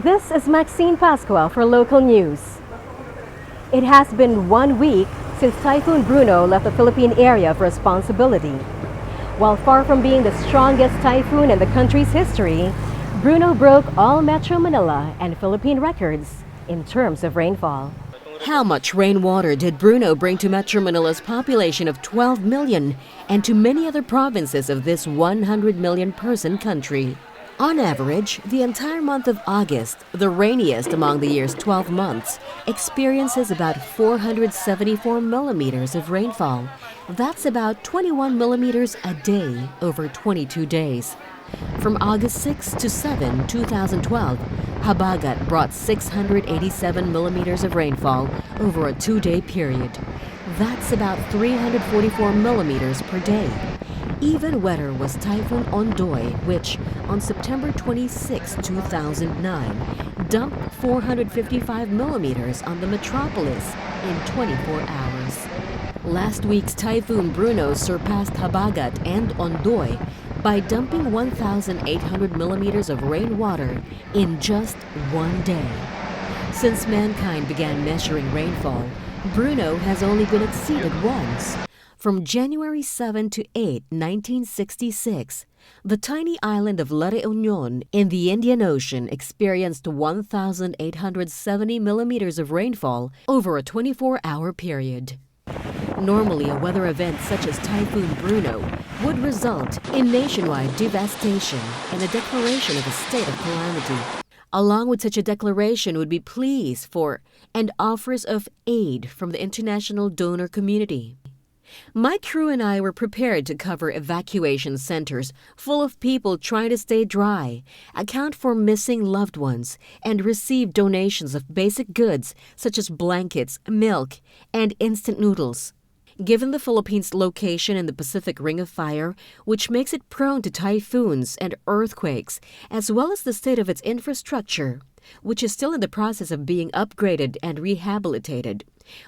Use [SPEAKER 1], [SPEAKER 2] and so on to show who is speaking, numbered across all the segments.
[SPEAKER 1] This is Maxine Pasqua for local news. It has been 1 week since Typhoon Bruno left the Philippine area of responsibility. While far from being the strongest typhoon in the country's history, Bruno broke all Metro Manila and Philippine records in terms of rainfall. How much rainwater did Bruno bring to Metro Manila's population of 12 million and to many other provinces of this 100 million person country? On average, the entire month of August, the rainiest among the year's 12 months, experiences about 474 millimeters of rainfall. That's about 21 millimeters a day over 22 days. From August 6 to 7, 2012, Habagat brought 687 millimeters of rainfall over a 2-day period. That's about 344 millimeters per day. Even wetter was Typhoon Ondoy, which, on September 26, 2009, dumped 455 millimeters on the metropolis in 24 hours. Last week's Typhoon Bruno surpassed Habagat and Ondoy by dumping 1,800 millimeters of rainwater in just one day. Since mankind began measuring rainfall, Bruno has only been exceeded once. From January 7 to 8, 1966, the tiny island of La Reunion in the Indian Ocean experienced 1,870 millimeters of rainfall over a 24-hour period. Normally, a weather event such as Typhoon Bruno would result in nationwide devastation and a declaration of a state of calamity. Along with such a declaration would be pleas for and offers of aid from the international donor community. My crew and I were prepared to cover evacuation centers full of people trying to stay dry, account for missing loved ones, and receive donations of basic goods such as blankets, milk, and instant noodles. Given the Philippines' location in the Pacific Ring of Fire, which makes it prone to typhoons and earthquakes, as well as the state of its infrastructure, which is still in the process of being upgraded and rehabilitated,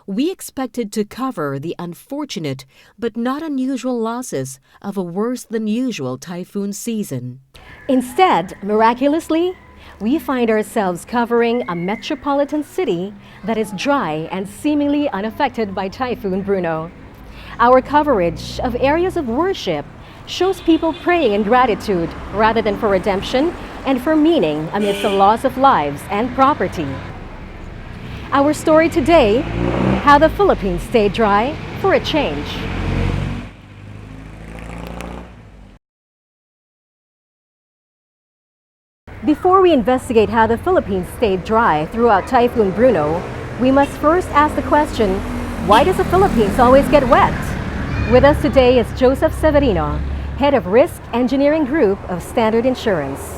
[SPEAKER 1] we expected to cover the unfortunate but not unusual losses of a worse-than-usual typhoon season. Instead, miraculously, we find ourselves covering a metropolitan city that is dry and seemingly unaffected by Typhoon Bruno. Our coverage of areas of worship shows people praying in gratitude rather than for redemption and for meaning amidst the loss of lives and property. Our story today, how the Philippines stayed dry for a change. Before we investigate how the Philippines stayed dry throughout Typhoon Bruno, we must first ask the question, why does the Philippines always get wet? With us today is Joseph Severino, Head of Risk Engineering Group of Standard Insurance.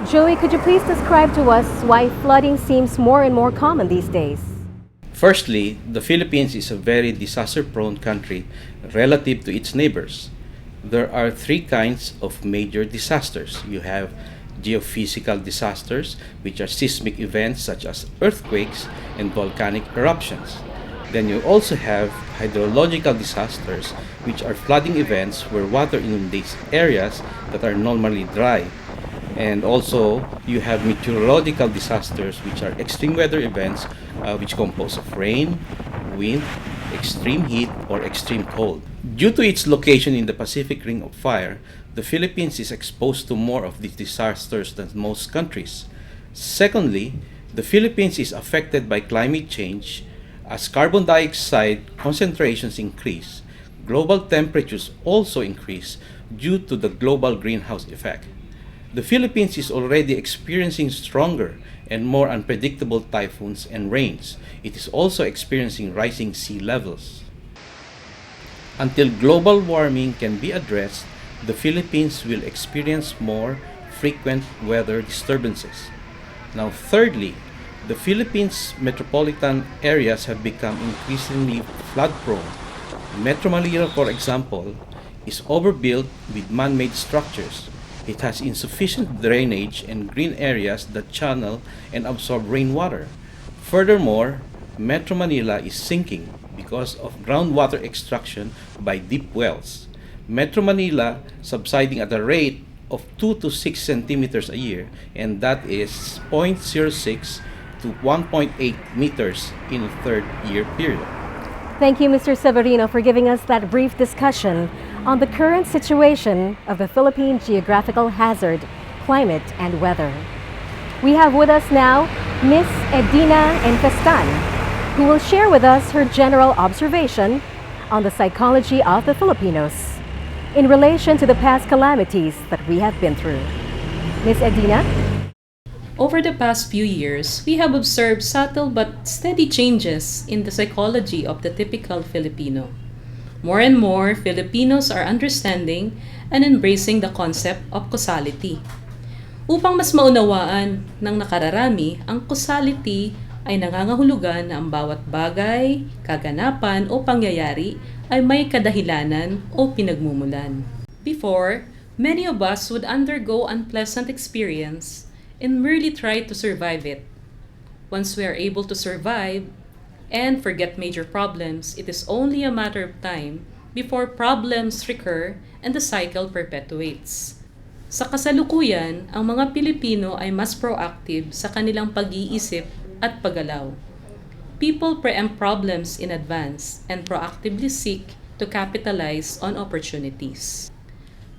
[SPEAKER 1] Joey, could you please describe to us why flooding seems more and more common these days?
[SPEAKER 2] Firstly, the Philippines is a very disaster-prone country relative to its neighbors. There are three kinds of major disasters. You have geophysical disasters, which are seismic events such as earthquakes and volcanic eruptions. Then you also have hydrological disasters, which are flooding events where water inundates areas that are normally dry. And also, you have meteorological disasters, which are extreme weather events which compose of rain, wind, extreme heat, or extreme cold. Due to its location in the Pacific Ring of Fire, the Philippines is exposed to more of these disasters than most countries. Secondly, the Philippines is affected by climate change. As carbon dioxide concentrations increase, global temperatures also increase due to the global greenhouse effect. The Philippines is already experiencing stronger and more unpredictable typhoons and rains. It is also experiencing rising sea levels. Until global warming can be addressed, the Philippines will experience more frequent weather disturbances. Now, thirdly, the Philippines' metropolitan areas have become increasingly flood-prone. Metro Manila, for example, is overbuilt with man-made structures. It has insufficient drainage and green areas that channel and absorb rainwater. Furthermore, Metro Manila is sinking because of groundwater extraction by deep wells. Metro Manila subsiding at a rate of 2 to 6 centimeters a year, and that is 0.06 to 1.8 meters in a third year period.
[SPEAKER 1] Thank you, Mr. Severino, for giving us that brief discussion on the current situation of the Philippine geographical hazard, climate, and weather. We have with us now Miss Edina Enfestan, who will share with us her general observation on the psychology of the Filipinos in relation to the past calamities that we have been through. Miss Edina?
[SPEAKER 3] Over the past few years, we have observed subtle but steady changes in the psychology of the typical Filipino. More and more, Filipinos are understanding and embracing the concept of causality. Upang mas maunawaan ng nakararami, ang causality ay nangangahulugan na ang bawat bagay, kaganapan o pangyayari ay may kadahilanan o pinagmumulan. Before, many of us would undergo unpleasant experience and merely try to survive it. Once we are able to survive and forget major problems, it is only a matter of time before problems recur and the cycle perpetuates. Sa kasalukuyan, ang mga Pilipino ay mas proactive sa kanilang pag-iisip at paggalaw. People preempt problems in advance and proactively seek to capitalize on opportunities.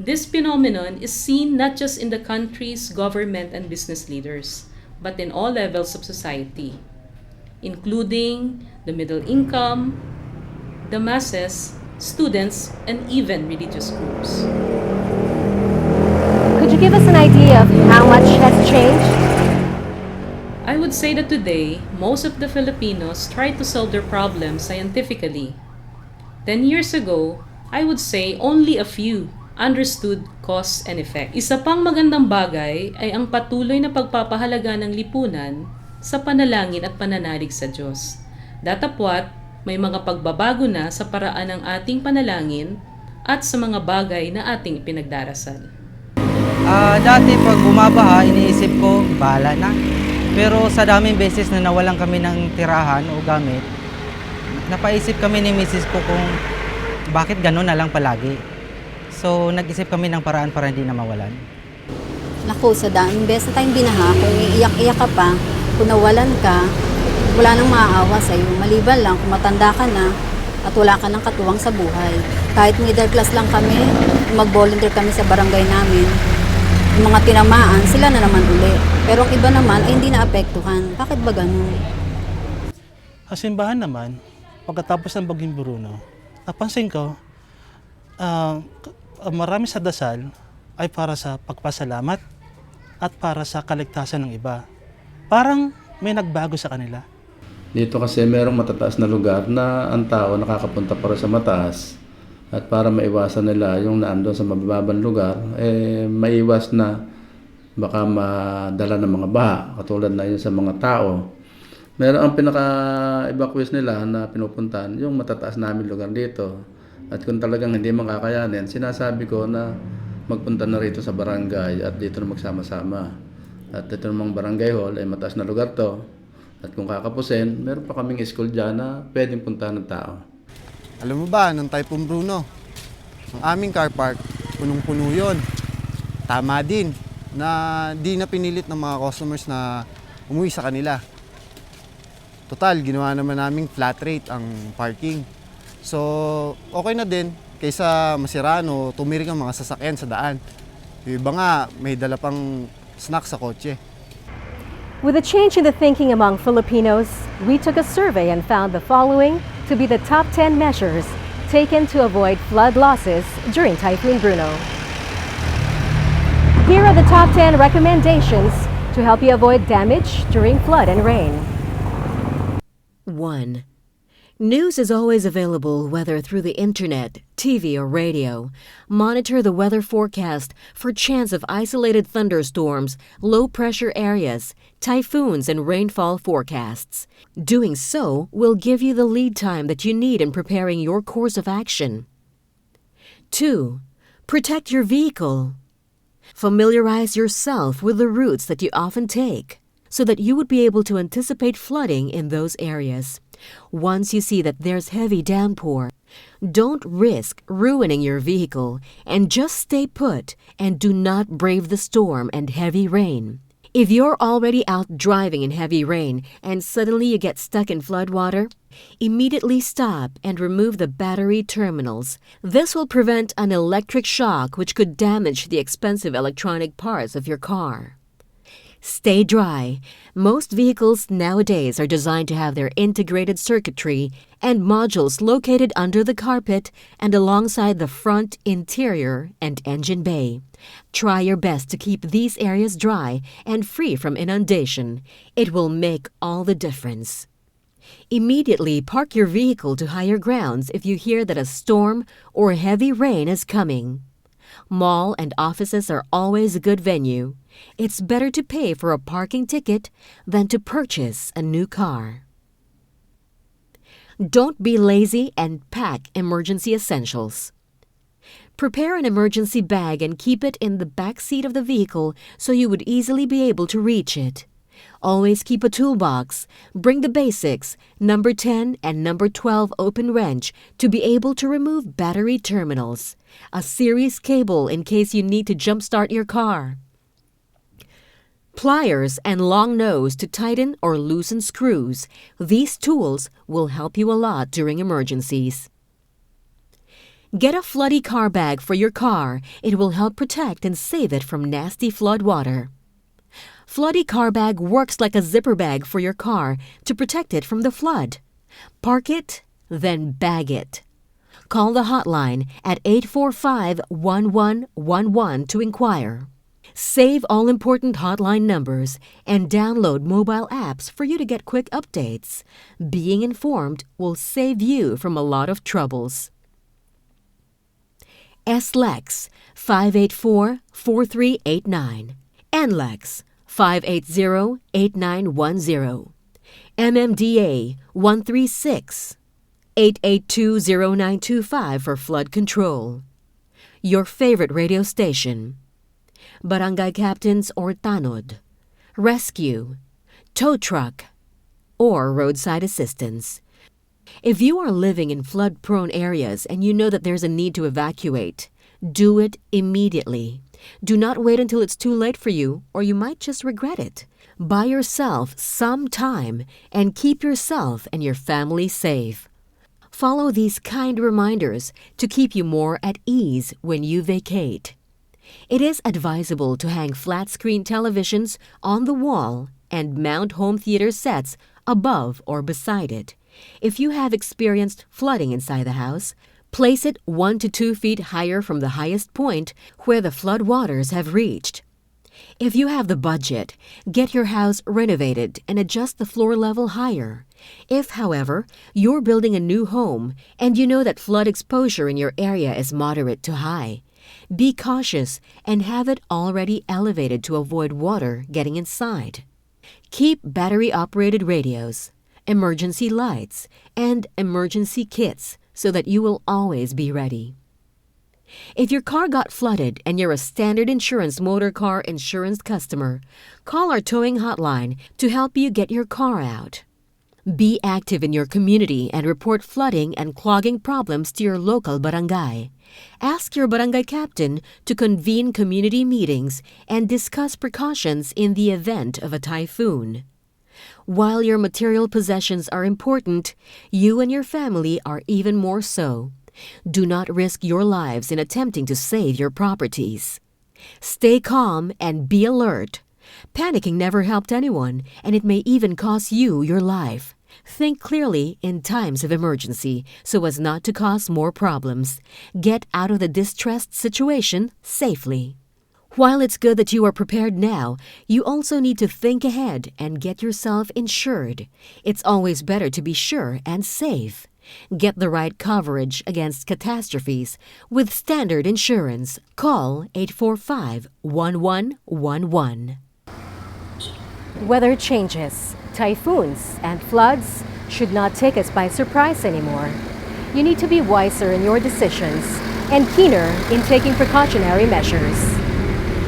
[SPEAKER 3] This phenomenon is seen not just in the country's government and business leaders, but in all levels of society, including the middle income, the masses, students, and even religious groups.
[SPEAKER 1] Could you give us an idea of how much has changed?
[SPEAKER 3] I would say that today, most of the Filipinos try to solve their problems scientifically. 10 years ago, I would say only a few understood cause and effect. Isa pang magandang bagay ay ang patuloy na pagpapahalaga ng lipunan sa panalangin at pananalig sa Diyos. Datapwat, may mga pagbabago na sa paraan ng ating panalangin at sa mga bagay na ating ipinagdarasal.
[SPEAKER 4] Dati pag bumabaha, iniisip ko, bahala na. Pero sa daming beses na nawalan kami ng tirahan o gamit, napaisip kami ni Mrs. ko kung bakit gano'n na lang palagi. So, nag-isip kami ng paraan para hindi na mawalan.
[SPEAKER 5] Naku, sa daming beses na tayong binaha, kung iiyak-iyak ka pa, kung nawalan ka, wala nang maaawa sa'yo. Maliban lang kung matanda ka na at wala ka ng katuwang sa buhay. Kahit middle class lang kami, mag-volunteer kami sa barangay namin, yung mga tinamaan, sila na naman uli. Pero ang iba naman ay hindi naapektuhan. Bakit ba ganun?
[SPEAKER 6] Sa simbahan naman, pagkatapos ng Bagyong Bruno, napansin ko, marami sa dasal ay para sa pagpasalamat at para sa kaligtasan ng iba. Parang may nagbago sa kanila.
[SPEAKER 7] Dito kasi merong matataas na lugar na ang tao nakakapunta para sa mataas at para maiwasan nila yung naandun sa mabababang lugar, maiwas na baka madala ng mga baha, katulad na yun sa mga tao. Meron ang pinaka-evacuate nila na pinupuntahan, yung matataas namin lugar dito. At kung talagang hindi makakayanin, sinasabi ko na magpunta na rito sa barangay at dito na magsama-sama. At ito namang barangay hall ay mataas na lugar to. At kung kakapusin, meron pa kaming school dyan na pwedeng puntahan ng tao.
[SPEAKER 8] Alam mo ba, nung Typhoon Bruno, ang aming car park, punong-puno yun. Tama din na di na pinilit ng mga customers na umuwi sa kanila. Total, ginawa naman naming flat rate ang parking. So, okay na din kaysa masiraan o tumirik ang mga sasakyan sa daan. Yung iba nga, may dala pang snack sa kotse.
[SPEAKER 1] With a change in the thinking among Filipinos, we took a survey and found the following to be the top 10 measures taken to avoid flood losses during Typhoon Bruno. Here are the top 10 recommendations to help you avoid damage during flood and rain.
[SPEAKER 9] 1. News is always available whether through the internet, TV, or radio. Monitor the weather forecast for chance of isolated thunderstorms, low-pressure areas, typhoons, and rainfall forecasts. Doing so will give you the lead time that you need in preparing your course of action. 2. Protect your vehicle. Familiarize yourself with the routes that you often take so that you would be able to anticipate flooding in those areas. Once you see that there's heavy downpour, don't risk ruining your vehicle and just stay put and do not brave the storm and heavy rain. If you're already out driving in heavy rain and suddenly you get stuck in floodwater, immediately stop and remove the battery terminals. This will prevent an electric shock which could damage the expensive electronic parts of your car. Stay dry. Most vehicles nowadays are designed to have their integrated circuitry and modules located under the carpet and alongside the front, interior, and engine bay. Try your best to keep these areas dry and free from inundation. It will make all the difference. Immediately park your vehicle to higher grounds if you hear that a storm or heavy rain is coming. Mall and offices are always a good venue. It's better to pay for a parking ticket than to purchase a new car. Don't be lazy and pack emergency essentials. Prepare an emergency bag and keep it in the back seat of the vehicle so you would easily be able to reach it. Always keep a toolbox. Bring the basics, number 10 and number 12 open wrench to be able to remove battery terminals, a series cable in case you need to jumpstart your car, pliers and long nose to tighten or loosen screws. These tools will help you a lot during emergencies. Get a floody car bag for your car. It will help protect and save it from nasty flood water. Floody car bag works like a zipper bag for your car to protect it from the flood. Park it, then bag it. Call the hotline at 845-1111 to inquire. Save all important hotline numbers and download mobile apps for you to get quick updates. Being informed will save you from a lot of troubles. SLEX 584-4389. NLEX 580-8910. MMDA 136-882-0925 for flood control. Your favorite radio station. Barangay Captains or Tanod. Rescue, tow truck, or roadside assistance. If you are living in flood-prone areas and you know that there's a need to evacuate, do it immediately. Do not wait until it's too late for you, or you might just regret it. Buy yourself some time and keep yourself and your family safe. Follow these kind reminders to keep you more at ease when you vacate. It is advisable to hang flat-screen televisions on the wall and mount home theater sets above or beside it. If you have experienced flooding inside the house, place it 1 to 2 feet higher from the highest point where the flood waters have reached. If you have the budget, get your house renovated and adjust the floor level higher. If, however, you're building a new home and you know that flood exposure in your area is moderate to high, be cautious and have it already elevated to avoid water getting inside. Keep battery-operated radios, emergency lights, and emergency kits so that you will always be ready. If your car got flooded and you're a Standard Insurance motor car insurance customer, call our towing hotline to help you get your car out. Be active in your community and report flooding and clogging problems to your local barangay. Ask your barangay captain to convene community meetings and discuss precautions in the event of a typhoon. While your material possessions are important, you and your family are even more so. Do not risk your lives in attempting to save your properties. Stay calm and be alert. Panicking never helped anyone, and it may even cost you your life. Think clearly in times of emergency so as not to cause more problems. Get out of the distressed situation safely. While it's good that you are prepared now, you also need to think ahead and get yourself insured. It's always better to be sure and safe. Get the right coverage against catastrophes with Standard Insurance. Call 845-1111.
[SPEAKER 1] Weather changes, typhoons, and floods should not take us by surprise anymore. You need to be wiser in your decisions and keener in taking precautionary measures.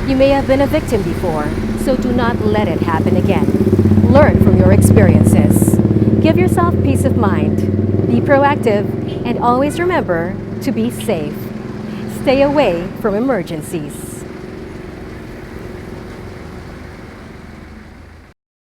[SPEAKER 1] You may have been a victim before, so do not let it happen again. Learn from your experiences. Give yourself peace of mind. Be proactive and always remember to be safe. Stay away from emergencies.